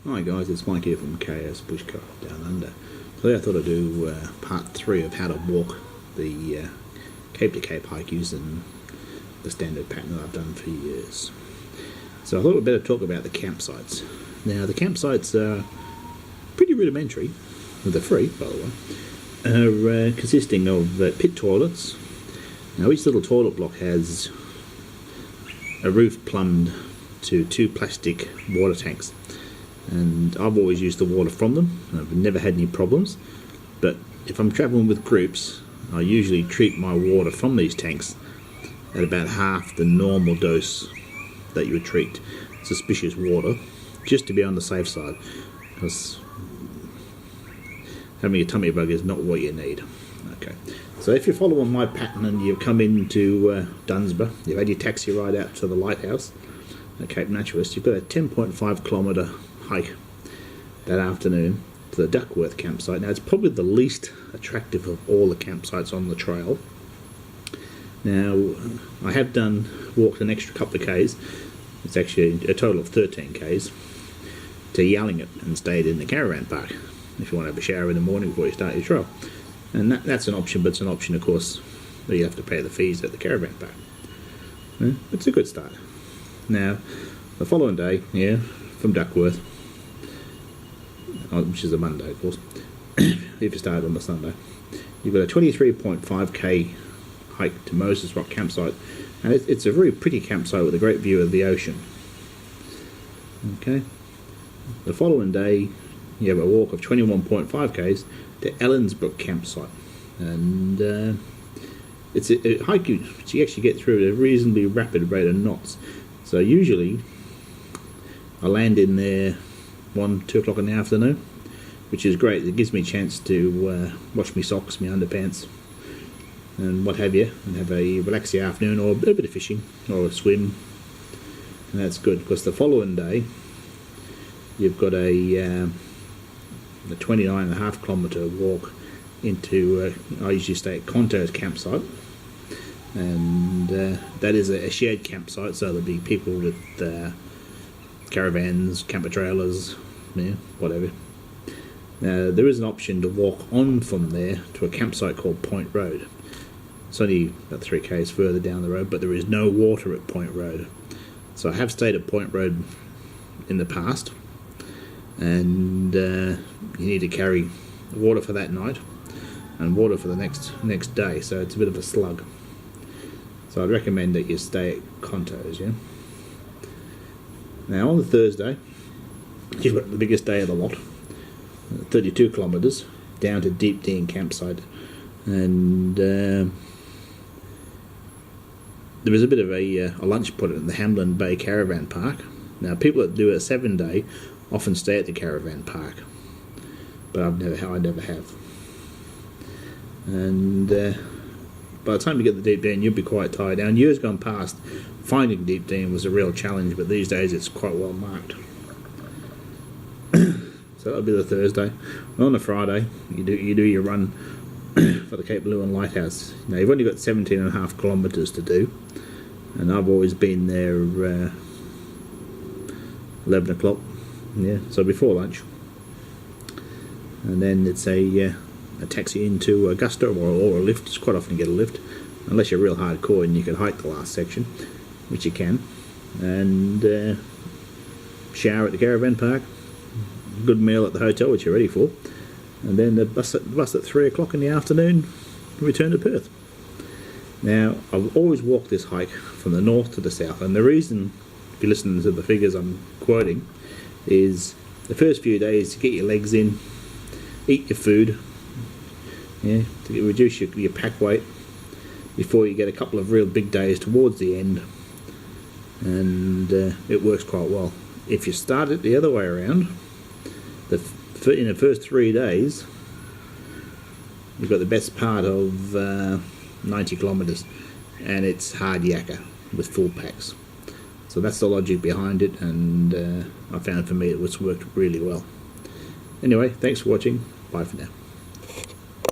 Hi guys, it's Mike here from KS Bushcraft Down Under. Today I thought I'd do part 3 of how to walk the Cape to Cape hike using the standard pattern that I've done for years. So I thought we'd better talk about the campsites. Now the campsites are pretty rudimentary, they're free by the way, consisting of pit toilets. Now each little toilet block has a roof plumbed to 2 plastic water tanks. And I've always used the water from them. I've never had any problems, but if I'm travelling with groups, I usually treat my water from these tanks at about half the normal dose that you would treat suspicious water, just to be on the safe side, because having a tummy bug is not what you need. Okay, so if you're following my pattern and you've come into Dunsborough, you've had your taxi ride out to the lighthouse at Cape Naturaliste, you've got a 10.5 kilometre hike that afternoon to the Duckworth Campsite. Now it's probably the least attractive of all the campsites on the trail. Now I have walked an extra couple of k's, it's actually a total of 13 k's, to Yallingup and stayed in the caravan park if you want to have a shower in the morning before you start your trail. And that's an option, but it's an option of course where you have to pay the fees at the caravan park. It's a good start. Now the following day, from Duckworth, which is a Monday of course, if you start on the Sunday, you've got a 23.5k hike to Moses Rock Campsite, and it's a very pretty campsite with a great view of the ocean. Okay, the following day you have a walk of 21.5k's to Ellens Brook Campsite, and it's a hike you actually get through at a reasonably rapid rate of knots. So usually I land in there 1-2 o'clock in the afternoon, which is great. It gives me a chance to wash my socks, my underpants and what have you, and have a relaxing afternoon or a bit of fishing or a swim, and that's good because the following day you've got a 29.5 kilometre walk into I usually stay at Contos Campsite, and that is a shared campsite, so there'll be people with caravans, camper trailers, whatever. Now there is an option to walk on from there to a campsite called Point Road. It's only about 3 k's further down the road, but there is no water at Point Road. So I have stayed at Point Road in the past, and you need to carry water for that night and water for the next day, so it's a bit of a slug. So I'd recommend that you stay at Contos, Now on the Thursday, you've got the biggest day of the lot, 32 kilometres down to Deepdene campsite, and there is a bit of a lunch put in the Hamlin Bay Caravan Park. Now people that do a 7-day often stay at the caravan park, but I never have. And by the time you get to Deepdene, you'll be quite tired. Now in years gone past, finding Deepdene was a real challenge, but these days it's quite well marked. So that'll be the Thursday. And on the Friday, you do your run for the Cape Leeuwin Lighthouse. Now you've only got 17.5 kilometres to do, and I've always been there 11 o'clock, so before lunch. And then it's a taxi into Augusta or a lift. It's quite often you get a lift, unless you're real hardcore and you can hike the last section, which you can, and shower at the caravan park, good meal at the hotel which you're ready for, and then the bus at 3 o'clock in the afternoon, return to Perth. Now I've always walked this hike from the north to the south, and the reason, if you listen to the figures I'm quoting, is the first few days to get your legs in, eat your food, to reduce your pack weight before you get a couple of real big days towards the end, and it works quite well. If you start it the other way around, in the first 3 days you've got the best part of 90 kilometres, and it's hard yakka with full packs. So that's the logic behind it, and I found for me it's worked really well. Anyway, thanks for watching. Bye for now.